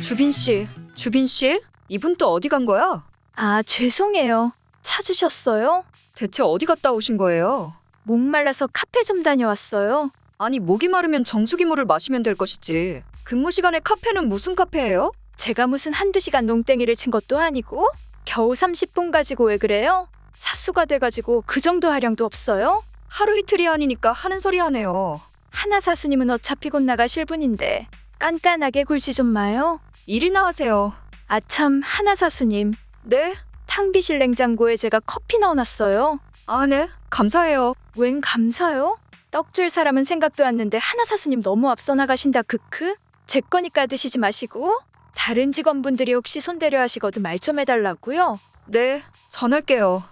주빈 씨, 주빈 씨? 이분 또 어디 간 거야? 아, 죄송해요. 찾으셨어요? 대체 어디 갔다 오신 거예요? 목말라서 카페 좀 다녀왔어요. 아니, 목이 마르면 정수기물을 마시면 될 것이지. 근무 시간에 카페는 무슨 카페예요? 제가 무슨 한두 시간 농땡이를 친 것도 아니고 겨우 30분 가지고 왜 그래요? 사수가 돼가지고 그 정도 하량도 없어요? 하루 이틀이 아니니까 하는 소리 하네요. 하나 사수님은 어차피 곧 나가실 분인데 깐깐하게 굴지 좀 마요. 일이나 하세요. 아참, 하나 사수님. 네? 탕비실 냉장고에 제가 커피 넣어놨어요. 아, 네. 감사해요. 웬 감사요? 떡줄 사람은 생각도 않는데 하나 사수님 너무 앞서 나가신다 크크. 제 거니까 드시지 마시고 다른 직원분들이 혹시 손대려 하시거든 말 좀 해달라고요. 네, 전할게요.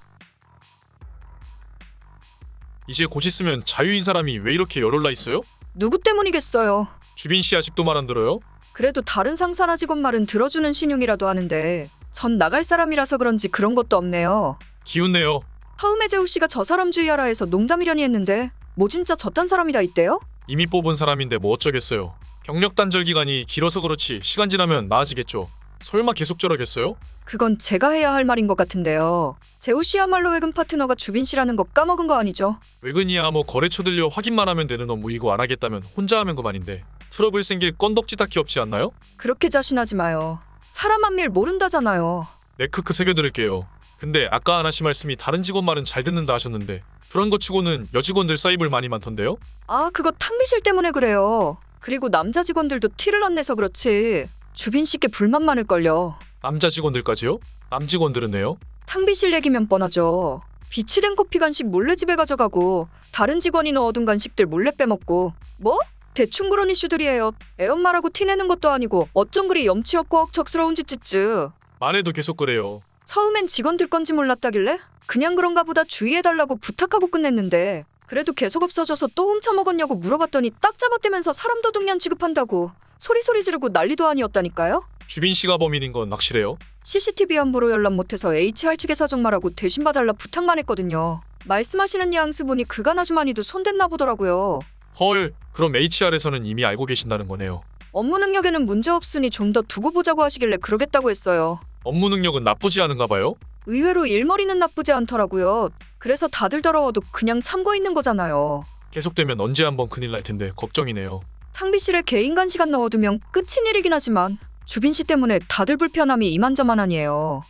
이제 곧 있으면 자유인 사람이 왜 이렇게 열올라 있어요? 누구 때문이겠어요. 주빈 씨 아직도 말 안 들어요? 그래도 다른 상사나 직원 말은 들어주는 신용이라도 하는데 전 나갈 사람이라서 그런지 그런 것도 없네요. 기운내요. 처음에 재우 씨가 저 사람 주의하라 해서 농담이려니 했는데 뭐 진짜 저딴 사람이 다 있대요? 이미 뽑은 사람인데 뭐 어쩌겠어요. 경력 단절 기간이 길어서 그렇지 시간 지나면 나아지겠죠. 설마 계속 저러겠어요? 그건 제가 해야 할 말인 것 같은데요. 재우 씨야말로 외근 파트너가 주빈 씨라는 거 까먹은 거 아니죠? 외근이야 뭐 거래처 들려 확인만 하면 되는 업무 이거 안 하겠다면 혼자 하면 그만인데 트러블 생길 건덕지 딱히 없지 않나요? 그렇게 자신하지 마요. 사람 한 밀 모른다잖아요. 네 크크 새겨드릴게요. 근데 아까 안 하신 말씀이 다른 직원 말은 잘 듣는다 하셨는데 그런 거 치고는 여직원들 사입을 많이 많던데요? 아, 그거 탕비실 때문에 그래요. 그리고 남자 직원들도 티를 안 내서 그렇지. 주빈 씨께 불만 많을걸요. 남자 직원들까지요? 남직원들은요? 탕비실 얘기면 뻔하죠. 비치된 커피 간식 몰래 집에 가져가고 다른 직원이 넣어둔 간식들 몰래 빼먹고 뭐? 대충 그런 이슈들이에요. 애엄마라고 티내는 것도 아니고 어쩜 그리 염치 없고 억척스러운 짓짓즈. 말해도 계속 그래요. 처음엔 직원들 건지 몰랐다길래 그냥 그런가 보다 주의해달라고 부탁하고 끝냈는데 그래도 계속 없어져서 또 훔쳐먹었냐고 물어봤더니 딱 잡아떼면서 사람 도둑년 취급한다고 소리 지르고 난리도 아니었다니까요. 주빈 씨가 범인인 건 확실해요? CCTV 안보로 연락 못해서 HR 측에 사정 말하고 대신 봐달라 부탁만 했거든요. 말씀하시는 뉘앙스 보니 그간 아주머니도 손댔나 보더라고요. 헐, 그럼 HR에서는 이미 알고 계신다는 거네요. 업무 능력에는 문제 없으니 좀 더 두고 보자고 하시길래 그러겠다고 했어요. 업무 능력은 나쁘지 않은가 봐요? 의외로 일머리는 나쁘지 않더라고요. 그래서 다들 더러워도 그냥 참고 있는 거잖아요. 계속되면 언제 한번 큰일 날 텐데 걱정이네요. 탕비실에 개인 간시간 넣어두면 끝인 일이긴 하지만 주빈 씨 때문에 다들 불편함이 이만저만하니에요.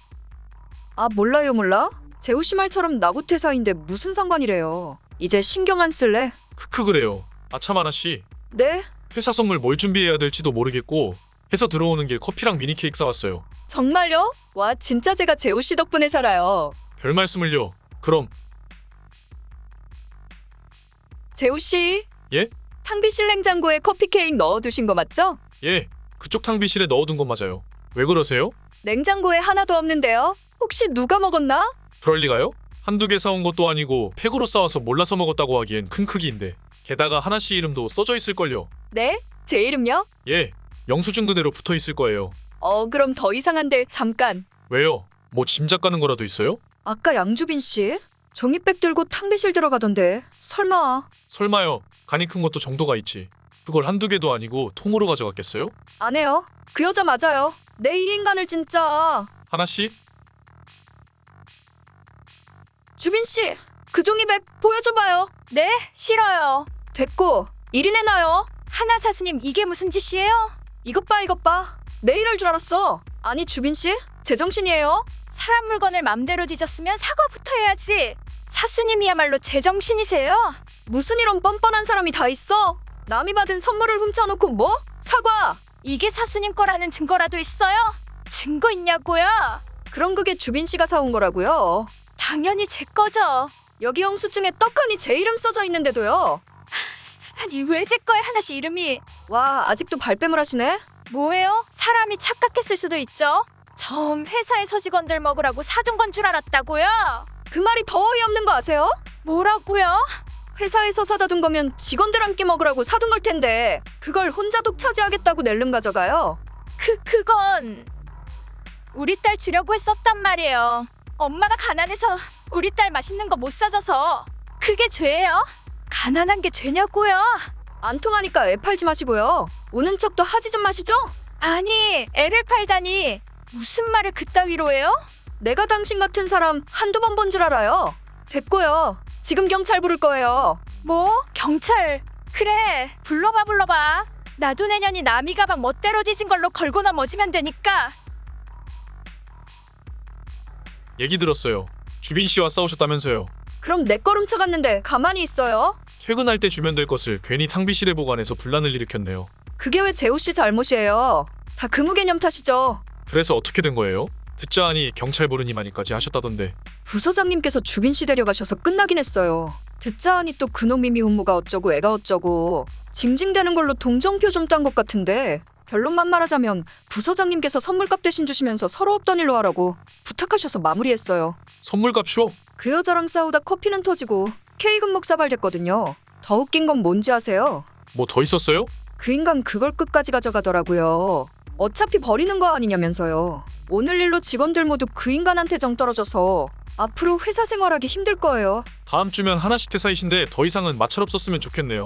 아, 몰라? 재우 씨 말처럼 나고 퇴사인데 무슨 상관이래요. 이제 신경 안 쓸래? 크크 그래요. 아참 하나씨, 네? 회사 선물 뭘 준비해야 될지도 모르겠고 해서 들어오는 길 커피랑 미니 케이크 사왔어요. 정말요? 와, 진짜 제가 재우 씨 덕분에 살아요. 별 말씀을요. 그럼 재우 씨, 예? 탕비실 냉장고에 커피 케이크 넣어두신 거 맞죠? 예, 그쪽 탕비실에 넣어둔 건 맞아요. 왜 그러세요? 냉장고에 하나도 없는데요? 혹시 누가 먹었나? 그럴 리가요? 한두 개 사온 것도 아니고 팩으로 싸와서 몰라서 먹었다고 하기엔 큰 크기인데 게다가 하나씨 이름도 써져 있을걸요. 네? 제 이름요? 예, 영수증 그대로 붙어 있을 거예요. 그럼 더 이상한데 잠깐. 왜요? 뭐 짐작 가는 거라도 있어요? 아까 양주빈 씨 종이백 들고 탕비실 들어가던데 설마. 설마요. 간이 큰 것도 정도가 있지. 그걸 한두 개도 아니고 통으로 가져갔겠어요? 안 해요. 그 여자 맞아요. 내 이 인간을 진짜. 하나씨? 주빈 씨, 그 종이백 보여줘봐요. 네, 싫어요. 됐고 일이 내놔요. 하나 사수님, 이게 무슨 짓이에요? 이것 봐. 내 일할 줄 알았어. 아니 주빈 씨, 제정신이에요? 사람 물건을 맘대로 뒤졌으면 사과부터 해야지. 사수님이야말로 제정신이세요? 무슨 이런 뻔뻔한 사람이 다 있어? 남이 받은 선물을 훔쳐놓고 뭐? 사과! 이게 사수님 거라는 증거라도 있어요? 증거 있냐고요? 그럼 그게 주빈 씨가 사온 거라고요. 당연히 제 거죠. 여기 영수증에 떡하니 제 이름 써져 있는데도요. 아니, 왜 제 거에 하나씩 이름이... 와, 아직도 발뺌을 하시네? 뭐예요? 사람이 착각했을 수도 있죠. 처음 회사에서 직원들 먹으라고 사둔 건 줄 알았다고요? 그 말이 더 어이없는 거 아세요? 뭐라고요? 회사에서 사다 둔 거면 직원들 함께 먹으라고 사둔 걸 텐데 그걸 혼자 독차지하겠다고 낼름 가져가요. 그건 우리 딸 주려고 했었단 말이에요. 엄마가 가난해서 우리 딸 맛있는 거 못 사줘서. 그게 죄예요? 가난한 게 죄냐고요? 안 통하니까 애 팔지 마시고요. 우는 척도 하지 좀 마시죠? 아니, 애를 팔다니. 무슨 말을 그따위로 해요? 내가 당신 같은 사람 한두 번 본 줄 알아요. 됐고요. 지금 경찰 부를 거예요. 뭐? 경찰. 그래, 불러봐. 나도 내년이 남이 가방 멋대로 뒤진 걸로 걸고 넘어지면 되니까. 얘기 들었어요. 주빈 씨와 싸우셨다면서요. 그럼 내 걸 훔쳐갔는데 가만히 있어요? 퇴근할 때 주면 될 것을 괜히 탕비실에 보관해서 분란을 일으켰네요. 그게 왜 재호 씨 잘못이에요? 다 금우 개념 탓이죠. 그래서 어떻게 된 거예요? 듣자 하니 경찰 부르니만이까지 하셨다던데. 부서장님께서 주빈 씨 데려가셔서 끝나긴 했어요. 듣자 하니 또 그놈이 미혼모가 어쩌고 애가 어쩌고 징징대는 걸로 동정표 좀 딴 것 같은데 결론만 말하자면 부서장님께서 선물값 대신 주시면서 서로 없던 일로 하라고 부탁하셔서 마무리했어요. 선물값 쇼? 그 여자랑 싸우다 커피는 터지고 케이크는 목사발됐거든요. 더 웃긴 건 뭔지 아세요? 뭐 더 있었어요? 그 인간 그걸 끝까지 가져가더라고요. 어차피 버리는 거 아니냐면서요. 오늘 일로 직원들 모두 그 인간한테 정 떨어져서 앞으로 회사 생활하기 힘들 거예요. 다음 주면 하나씩 퇴사이신데 더 이상은 마찰 없었으면 좋겠네요.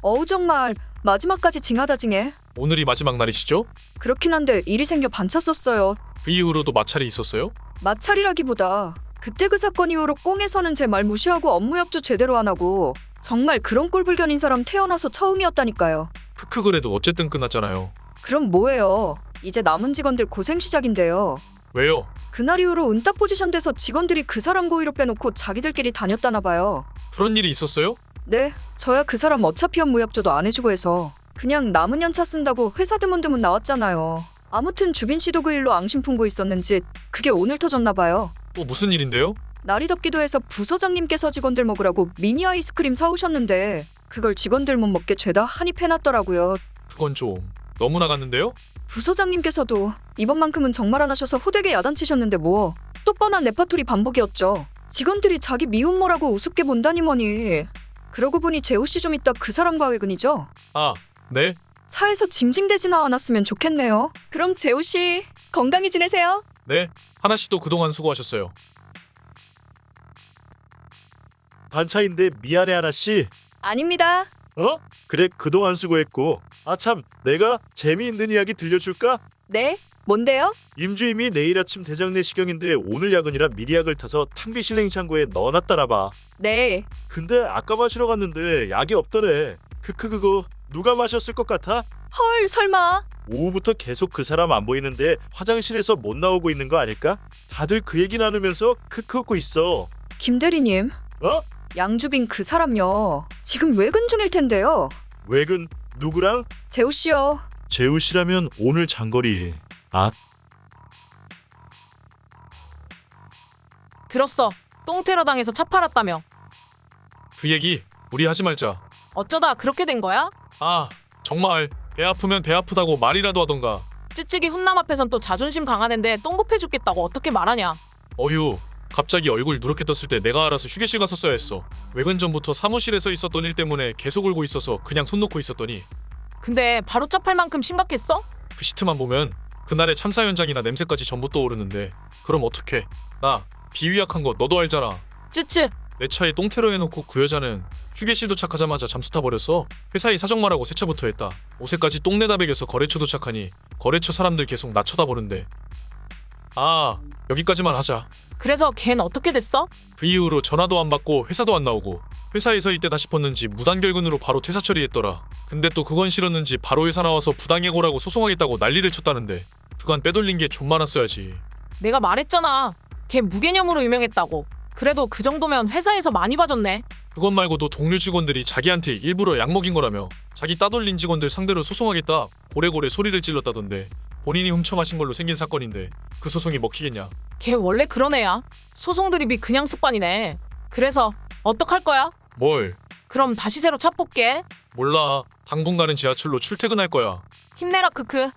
어우 정말 마지막까지 징하다 징해. 오늘이 마지막 날이시죠? 그렇긴 한데 일이 생겨 반차 썼어요. 그 이후로도 마찰이 있었어요? 마찰이라기보다 그때 그 사건 이후로 꽁에서는 제 말 무시하고 업무 협조 제대로 안 하고 정말 그런 꼴불견인 사람 태어나서 처음이었다니까요. 크크 그래도 어쨌든 끝났잖아요. 그럼 뭐예요? 이제 남은 직원들 고생 시작인데요. 왜요? 그날 이후로 은따 포지션 돼서 직원들이 그 사람 고의로 빼놓고 자기들끼리 다녔다나 봐요. 그런 일이 있었어요? 네, 저야 그 사람 어차피 업무 협조도 안 해주고 해서 그냥 남은 연차 쓴다고 회사 드문드문 나왔잖아요. 아무튼 주빈 씨도 그 일로 앙심 품고 있었는지 그게 오늘 터졌나 봐요. 또 무슨 일인데요? 날이 덥기도 해서 부서장님께서 직원들 먹으라고 미니 아이스크림 사오셨는데 그걸 직원들 못 먹게 죄다 한입 해놨더라고요. 그건 좀 너무 나갔는데요? 부서장님께서도 이번만큼은 정말 안 하셔서 호되게 야단치셨는데 뭐 또 뻔한 레파토리 반복이었죠. 직원들이 자기 미혼모라고 우습게 본다니 뭐니. 그러고 보니 재호 씨 좀 이따 그 사람과 외근이죠? 아, 네? 차에서 징징대지나 않았으면 좋겠네요. 그럼 재호 씨 건강히 지내세요. 네? 하나 씨도 그동안 수고하셨어요. 반차인데 미안해 하나씨. 아닙니다. 어? 그래 그동안 수고했고. 아참 내가 재미있는 이야기 들려줄까? 네? 뭔데요? 임주임이 내일 아침 대장 내시경인데 오늘 야근이라 미리 약을 타서 탕비실 냉장고에 넣어놨다나 봐. 네. 근데 아까 마시러 갔는데 약이 없더래. 크크 그거 누가 마셨을 것 같아? 헐 설마. 오후부터 계속 그 사람 안 보이는데 화장실에서 못 나오고 있는 거 아닐까? 다들 그 얘기 나누면서 크크 웃고 있어. 김 대리님. 어? 양주빈 그 사람요. 지금 외근 중일 텐데요. 외근 누구랑? 재호 씨요. 재우 씨라면 오늘 장거리. 아 들었어. 똥테러 당해서 차 팔았다며. 그 얘기 우리 하지 말자. 어쩌다 그렇게 된 거야? 아, 정말 배 아프면 배 아프다고 말이라도 하던가. 찌찌기 훈남 앞에선 또 자존심 강한 앤데 똥급해 죽겠다고 어떻게 말하냐. 어휴, 갑자기 얼굴 누렇게 떴을 때 내가 알아서 휴게실 갔었어야 했어. 외근 전부터 사무실에서 있었던 일 때문에 계속 울고 있어서 그냥 손 놓고 있었더니 근데 바로 짭할 만큼 심각했어? 그 시트만 보면 그날의 참사 현장이나 냄새까지 전부 떠오르는데 그럼 어떡해. 나 비위약한 거 너도 알잖아. 찌찌. 내 차에 똥테러 해놓고 그 여자는 휴게실 도착하자마자 잠수 타버렸어. 회사에 사정 말하고 세차부터 했다. 옷에까지 똥내다 배겨서 거래처 도착하니 거래처 사람들 계속 나 쳐다보는데. 아, 여기까지만 하자. 그래서 걘 어떻게 됐어? 그 이후로 전화도 안 받고 회사도 안 나오고 회사에서 이때다 싶었는지 무단결근으로 바로 퇴사 처리했더라. 근데 또 그건 싫었는지 바로 회사 나와서 부당해고라고 소송하겠다고 난리를 쳤다는데 그간 빼돌린 게 좀 많았어야지. 내가 말했잖아. 걔 무개념으로 유명했다고. 그래도 그 정도면 회사에서 많이 봐줬네. 그것 말고도 동료 직원들이 자기한테 일부러 약 먹인 거라며 자기 따돌린 직원들 상대로 소송하겠다 고래고래 소리를 찔렀다던데 본인이 훔쳐 마신 걸로 생긴 사건인데 그 소송이 먹히겠냐. 걔 원래 그런 애야. 소송 드립이 그냥 습관이네. 그래서 어떡할 거야? 뭘? 그럼 다시 새로 차 뽑게. 몰라. 당분간은 지하철로 출퇴근할 거야. 힘내라 크크.